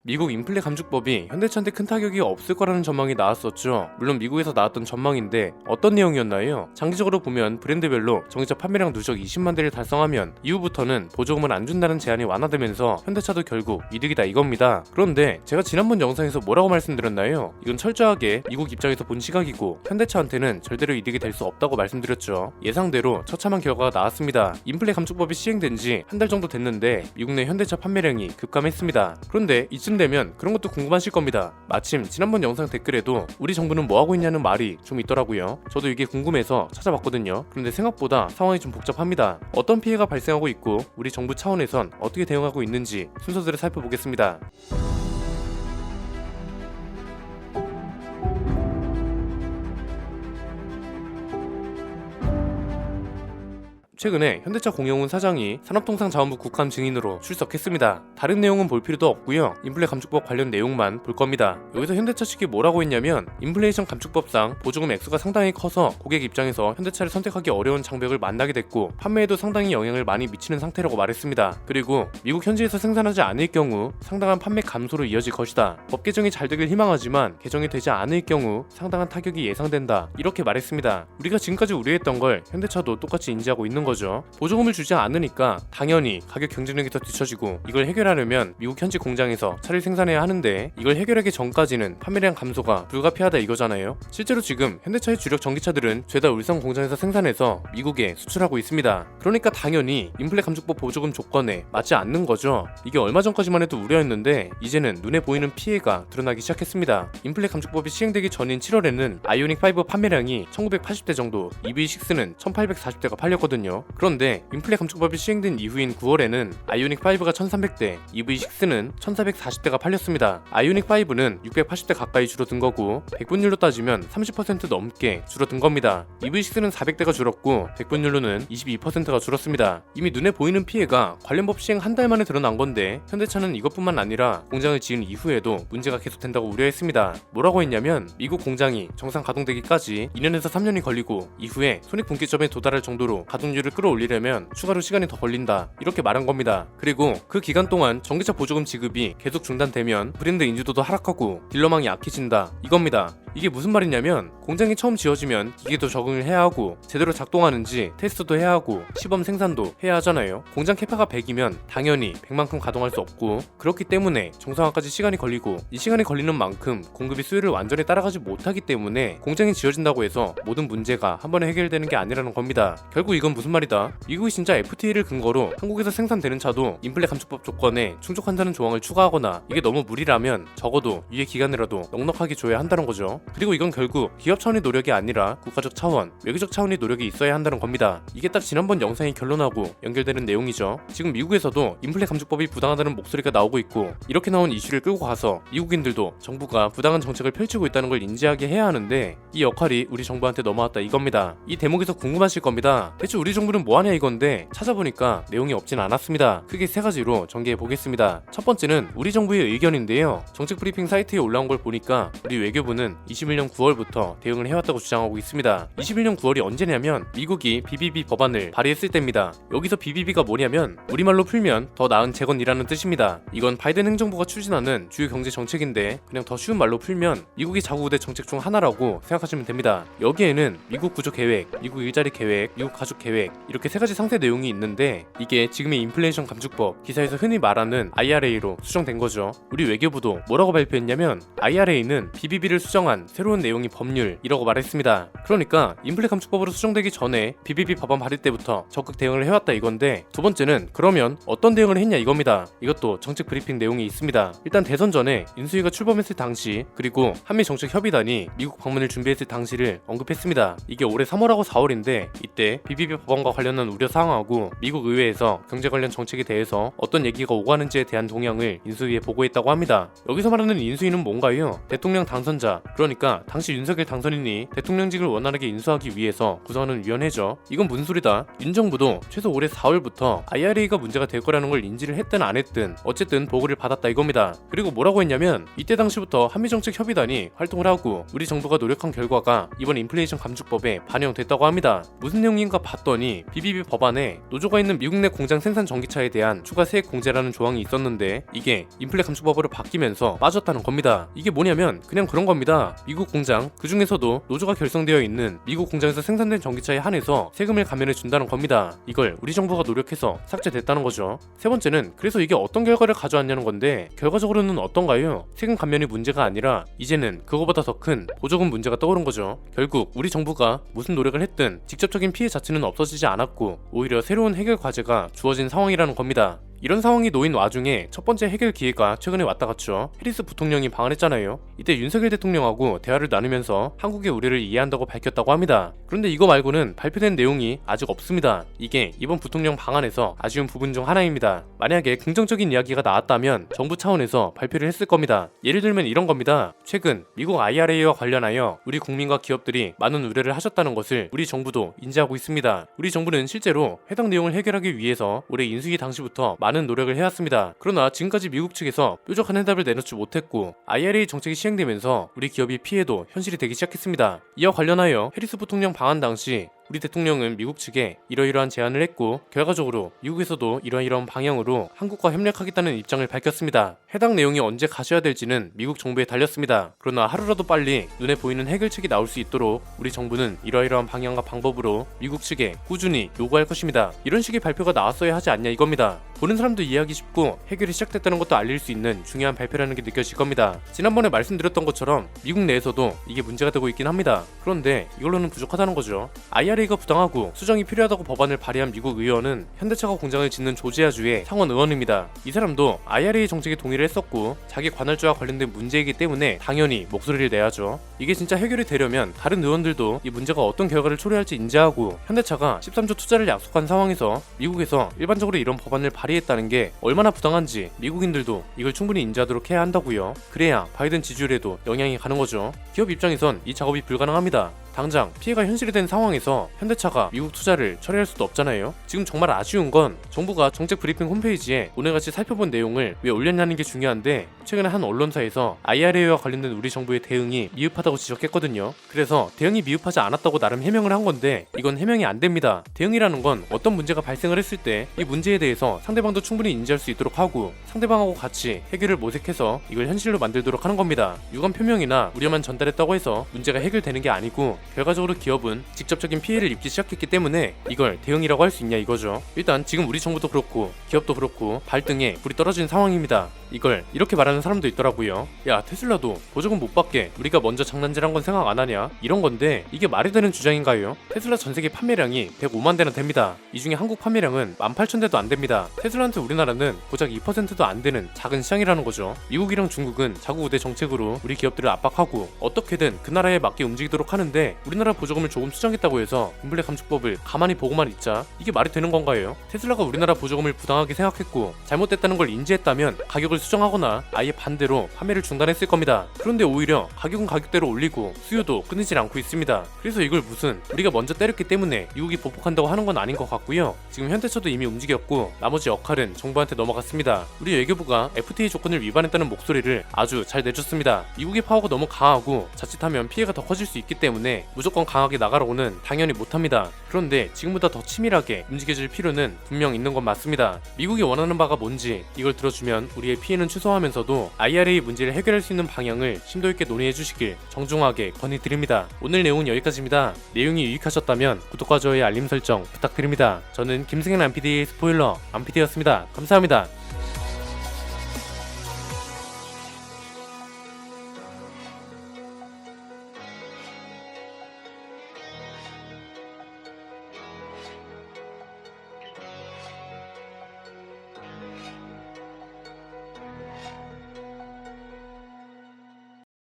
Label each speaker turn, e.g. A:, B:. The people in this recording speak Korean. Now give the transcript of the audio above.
A: 미국 인플레 감축법이 현대차한테 큰 타격이 없을 거라는 전망이 나왔었죠. 물론 미국에서 나왔던 전망인데 어떤 내용이었나요? 장기적으로 보면 브랜드별로 전기차 판매량 누적 20만 대를 달성하면 이후부터는 보조금을 안 준다는 제한이 완화되면서 현대차도 결국 이득이다 이겁니다. 그런데 제가 지난번 영상에서 뭐라고 말씀드렸나요? 이건 철저하게 미국 입장에서 본 시각이고 현대차한테는 절대로 이득이 될 수 없다고 말씀드렸죠. 예상대로 처참한 결과가 나왔습니다. 인플레 감축법이 시행된 지 한 달 정도 됐는데 미국 내 현대차 판매량이 급감했습니다. 그런데 이쯤 되면 그런 것도 궁금하실 겁니다. 마침 지난번 영상 댓글에도 우리 정부는 뭐하고 있냐는 말이 좀 있더라고요. 저도 이게 궁금해서 찾아봤거든요. 그런데 생각보다 상황이 좀 복잡합니다. 어떤 피해가 발생하고 있고 우리 정부 차원에선 어떻게 대응하고 있는지 순서대로 살펴보겠습니다. 최근에 현대차 공영훈 사장이 산업통상자원부 국감 증인으로 출석했습니다. 다른 내용은 볼 필요도 없고요. 인플레 감축법 관련 내용만 볼 겁니다. 여기서 현대차 측이 뭐라고 했냐면 인플레이션 감축법상 보조금 액수가 상당히 커서 고객 입장에서 현대차를 선택하기 어려운 장벽을 만나게 됐고 판매에도 상당히 영향을 많이 미치는 상태라고 말했습니다. 그리고 미국 현지에서 생산하지 않을 경우 상당한 판매 감소로 이어질 것이다. 법 개정이 잘 되길 희망하지만 개정이 되지 않을 경우 상당한 타격이 예상된다. 이렇게 말했습니다. 우리가 지금까지 우려했던 걸 현대차도 똑같이 인지하고 있는 거죠. 보조금을 주지 않으니까 당연히 가격 경쟁력이 더 뒤처지고 이걸 해결하려면 미국 현지 공장에서 차를 생산해야 하는데 이걸 해결하기 전까지는 판매량 감소가 불가피하다 이거잖아요. 실제로 지금 현대차의 주력 전기차들은 죄다 울산 공장에서 생산해서 미국에 수출하고 있습니다. 그러니까 당연히 인플레 감축법 보조금 조건에 맞지 않는 거죠. 이게 얼마 전까지만 해도 우려였는데 이제는 눈에 보이는 피해가 드러나기 시작했습니다. 인플레 감축법이 시행되기 전인 7월에는 아이오닉 5 판매량이 1980대 정도, EV6는 1840대가 팔렸거든요. 그런데 인플레 감축법이 시행된 이후인 9월에는 아이오닉 5가 1300대, EV6는 1440대가 팔렸습니다. 아이오닉 5는 680대 가까이 줄어든 거고 100분율로 따지면 30% 넘게 줄어든 겁니다. EV6는 400대가 줄었고 100분율로는 22%가 줄었습니다. 이미 눈에 보이는 피해가 관련 법 시행 한 달 만에 드러난 건데 현대차는 이것뿐만 아니라 공장을 지은 이후에도 문제가 계속된다고 우려했습니다. 뭐라고 했냐면 미국 공장이 정상 가동되기까지 2년에서 3년이 걸리고 이후에 손익분기점에 도달할 정도로 가동률을 끌어올리려면 추가로 시간이 더 걸린다 이렇게 말한 겁니다. 그리고 그 기간 동안 전기차 보조금 지급이 계속 중단되면 브랜드 인지도도 하락하고 딜러망이 약해진다 이겁니다. 이게 무슨 말이냐면 공장이 처음 지어지면 기계도 적응을 해야 하고 제대로 작동하는지 테스트도 해야 하고 시범 생산도 해야 하잖아요. 공장 캐파가 100이면 당연히 100만큼 가동할 수 없고 그렇기 때문에 정상화까지 시간이 걸리고 이 시간이 걸리는 만큼 공급이 수요를 완전히 따라가지 못하기 때문에 공장이 지어진다고 해서 모든 문제가 한 번에 해결되는 게 아니라는 겁니다. 결국 이건 무슨 말이다? 미국이 진짜 FTA를 근거로 한국에서 생산되는 차도 인플레 감축법 조건에 충족한다는 조항을 추가하거나 이게 너무 무리라면 적어도 유예 기간이라도 넉넉하게 줘야 한다는 거죠. 그리고 이건 결국 기업 차원의 노력이 아니라 국가적 차원, 외교적 차원의 노력이 있어야 한다는 겁니다. 이게 딱 지난번 영상이 결론하고 연결되는 내용이죠. 지금 미국에서도 인플레 감축법이 부당하다는 목소리가 나오고 있고 이렇게 나온 이슈를 끌고 가서 미국인들도 정부가 부당한 정책을 펼치고 있다는 걸 인지하게 해야 하는데 이 역할이 우리 정부한테 넘어왔다 이겁니다. 이 대목에서 궁금하실 겁니다. 대체 우리 정부는 뭐하냐 이건데 찾아보니까 내용이 없진 않았습니다. 크게 세 가지로 전개해 보겠습니다. 첫 번째는 우리 정부의 의견인데요. 정책 브리핑 사이트에 올라온 걸 보니까 우리 외교부는 21년 9월부터 대응을 해왔다고 주장하고 있습니다. 21년 9월이 언제냐면 미국이 BBB 법안을 발의했을 때입니다. 여기서 BBB가 뭐냐면 우리말로 풀면 더 나은 재건이라는 뜻입니다. 이건 바이든 행정부가 추진하는 주요 경제 정책인데 그냥 더 쉬운 말로 풀면 미국이 자구우대 정책 중 하나라고 생각하시면 됩니다. 여기에는 미국 구조 계획, 미국 일자리 계획, 미국 가족 계획 이렇게 세 가지 상세 내용이 있는데 이게 지금의 인플레이션 감축법 기사에서 흔히 말하는 IRA로 수정된 거죠. 우리 외교부도 뭐라고 발표했냐면 IRA는 BBB를 수정한 새로운 내용이 법률이라고 말했습니다. 그러니까 인플레 감축법으로 수정되기 전에 BBB 법안 발의 때부터 적극 대응을 해왔다 이건데 두 번째는 그러면 어떤 대응을 했냐 이겁니다. 이것도 정책 브리핑 내용이 있습니다. 일단 대선 전에 인수위가 출범했을 당시 그리고 한미정책협의단이 미국 방문을 준비했을 당시를 언급했습니다. 이게 올해 3월하고 4월인데 이때 BBB 법안과 관련한 우려 사항하고 미국 의회에서 경제 관련 정책에 대해서 어떤 얘기가 오가는지에 대한 동향을 인수위에 보고했다고 합니다. 여기서 말하는 인수위는 뭔가요? 대통령 당선자 그러니까 당시 윤석열 당선인이 대통령직을 원활하게 인수하기 위해서 구성하는 위원회죠. 이건 무슨 소리다. 윤 정부도 최소 올해 4월부터 IRA가 문제가 될 거라는 걸 인지를 했든 안 했든 어쨌든 보고를 받았다 이겁니다. 그리고 뭐라고 했냐면 이때 당시부터 한미정책협의단이 활동을 하고 우리 정부가 노력한 결과가 이번 인플레이션 감축법에 반영됐다고 합니다. 무슨 내용인가 봤더니 BBB 법안에 노조가 있는 미국 내 공장 생산 전기차에 대한 추가 세액 공제라는 조항이 있었는데 이게 인플레 감축법으로 바뀌면서 빠졌다는 겁니다. 이게 뭐냐면 그냥 그런 겁니다. 미국 공장, 그 중에서도 노조가 결성되어 있는 미국 공장에서 생산된 전기차에 한해서 세금을 감면해 준다는 겁니다. 이걸 우리 정부가 노력해서 삭제됐다는 거죠. 세 번째는 그래서 이게 어떤 결과를 가져왔냐는 건데 결과적으로는 어떤가요? 세금 감면이 문제가 아니라 이제는 그거보다 더 큰 보조금 문제가 떠오른 거죠. 결국 우리 정부가 무슨 노력을 했든 직접적인 피해 자체는 없어지지 않았고 오히려 새로운 해결 과제가 주어진 상황이라는 겁니다. 이런 상황이 놓인 와중에 첫 번째 해결 기회가 최근에 왔다 갔죠. 해리스 부통령이 방한했잖아요. 이때 윤석열 대통령하고 대화를 나누면서 한국의 우려를 이해한다고 밝혔다고 합니다. 그런데 이거 말고는 발표된 내용이 아직 없습니다. 이게 이번 부통령 방한에서 아쉬운 부분 중 하나입니다. 만약에 긍정적인 이야기가 나왔다면 정부 차원에서 발표를 했을 겁니다. 예를 들면 이런 겁니다. 최근 미국 IRA와 관련하여 우리 국민과 기업들이 많은 우려를 하셨다는 것을 우리 정부도 인지하고 있습니다. 우리 정부는 실제로 해당 내용을 해결하기 위해서 올해 인수위 당시부터 많은 노력을 해왔습니다. 그러나 지금까지 미국 측에서 뾰족한 해답을 내놓지 못했고 IRA 정책이 시행되면서 우리 기업이 피해도 현실이 되기 시작했습니다. 이와 관련하여 해리스 부통령 방한 당시 우리 대통령은 미국 측에 이러이러한 제안을 했고 결과적으로 미국에서도 이러이러한 방향으로 한국과 협력하겠다는 입장을 밝혔습니다. 해당 내용이 언제 가셔야 될지는 미국 정부에 달렸습니다. 그러나 하루라도 빨리 눈에 보이는 해결책이 나올 수 있도록 우리 정부는 이러이러한 방향과 방법으로 미국 측에 꾸준히 요구할 것입니다. 이런 식의 발표가 나왔어야 하지 않냐 이겁니다. 보는 사람도 이해하기 쉽고 해결이 시작됐다는 것도 알릴 수 있는 중요한 발표라는 게 느껴질 겁니다. 지난번에 말씀드렸던 것처럼 미국 내에서도 이게 문제가 되고 있긴 합니다. 그런데 이걸로는 부족하다는 거죠. IRA가 부당하고 수정이 필요하다고 법안을 발의한 미국 의원은 현대차가 공장을 짓는 조지아주의 상원 의원입니다. 이 사람도 IRA 정책에 동의를 했었고 자기 관할주와 관련된 문제이기 때문에 당연히 목소리를 내야죠. 이게 진짜 해결이 되려면 다른 의원들도 이 문제가 어떤 결과를 초래할지 인지하고 현대차가 13조 투자를 약속한 상황에서 미국에서 일반적으로 이런 법안을 발의했다는 게 얼마나 부당한지 미국인들도 이걸 충분히 인지하도록 해야 한다고요. 그래야 바이든 지지율에도 영향이 가는 거죠. 기업 입장에선 이 작업이 불가능합니다. 당장 피해가 현실이 된 상황에서 현대차가 미국 투자를 처리할 수도 없잖아요. 지금 정말 아쉬운 건 정부가 정책 브리핑 홈페이지에 오늘같이 살펴본 내용을 왜 올렸냐는 게 중요한데 최근에 한 언론사에서 IRA와 관련된 우리 정부의 대응이 미흡하다고 지적했거든요. 그래서 대응이 미흡하지 않았다고 나름 해명을 한 건데 이건 해명이 안 됩니다. 대응이라는 건 어떤 문제가 발생을 했을 때 이 문제에 대해서 상대방도 충분히 인지할 수 있도록 하고 상대방하고 같이 해결을 모색해서 이걸 현실로 만들도록 하는 겁니다. 유감 표명이나 우려만 전달했다고 해서 문제가 해결되는 게 아니고 결과적으로 기업은 직접적인 피해를 입기 시작했기 때문에 이걸 대응이라고 할 수 있냐 이거죠. 일단 지금 우리 정부도 그렇고 기업도 그렇고 발등에 불이 떨어진 상황입니다. 이걸 이렇게 말하는 사람도 있더라고요. 야, 테슬라도 보조금 못 받게 우리가 먼저 장난질한 건 생각 안 하냐? 이런 건데 이게 말이 되는 주장인가요? 테슬라 전세계 판매량이 105만 대나 됩니다. 이 중에 한국 판매량은 18,000대도 안 됩니다. 테슬라한테 우리나라는 고작 2%도 안 되는 작은 시장이라는 거죠. 미국이랑 중국은 자국 우대 정책으로 우리 기업들을 압박하고 어떻게든 그 나라에 맞게 움직이도록 하는데 우리나라 보조금을 조금 수정했다고 해서 인플레 감축법을 가만히 보고만 있자? 이게 말이 되는 건가요? 테슬라가 우리나라 보조금을 부당하게 생각했고 잘못됐다는 걸 인지했다면 가격을 수정하거나 아예 반대로 판매를 중단했을 겁니다. 그런데 오히려 가격은 가격대로 올리고 수요도 끊이질 않고 있습니다. 그래서 이걸 무슨 우리가 먼저 때렸기 때문에 미국이 보복한다고 하는 건 아닌 것 같고요. 지금 현대차도 이미 움직였고 나머지 역할은 정부한테 넘어갔습니다. 우리 외교부가 FTA 조건을 위반했다는 목소리를 아주 잘 내줬습니다. 미국의 파워가 너무 강하고 자칫하면 피해가 더 커질 수 있기 때문에 무조건 강하게 나가라고는 당연히 못합니다. 그런데 지금보다 더 치밀하게 움직여줄 필요는 분명 있는 건 맞습니다. 미국이 원하는 바가 뭔지 이걸 들어주면 우리의 피해는 최소화하면서도 IRA 문제를 해결할 수 있는 방향을 심도 있게 논의해 주시길 정중하게 건의드립니다. 오늘 내용은 여기까지입니다. 내용이 유익하셨다면 구독과 좋아요 알림 설정 부탁드립니다. 저는 김승현 안PD의 스포일러 안PD였습니다. 감사합니다.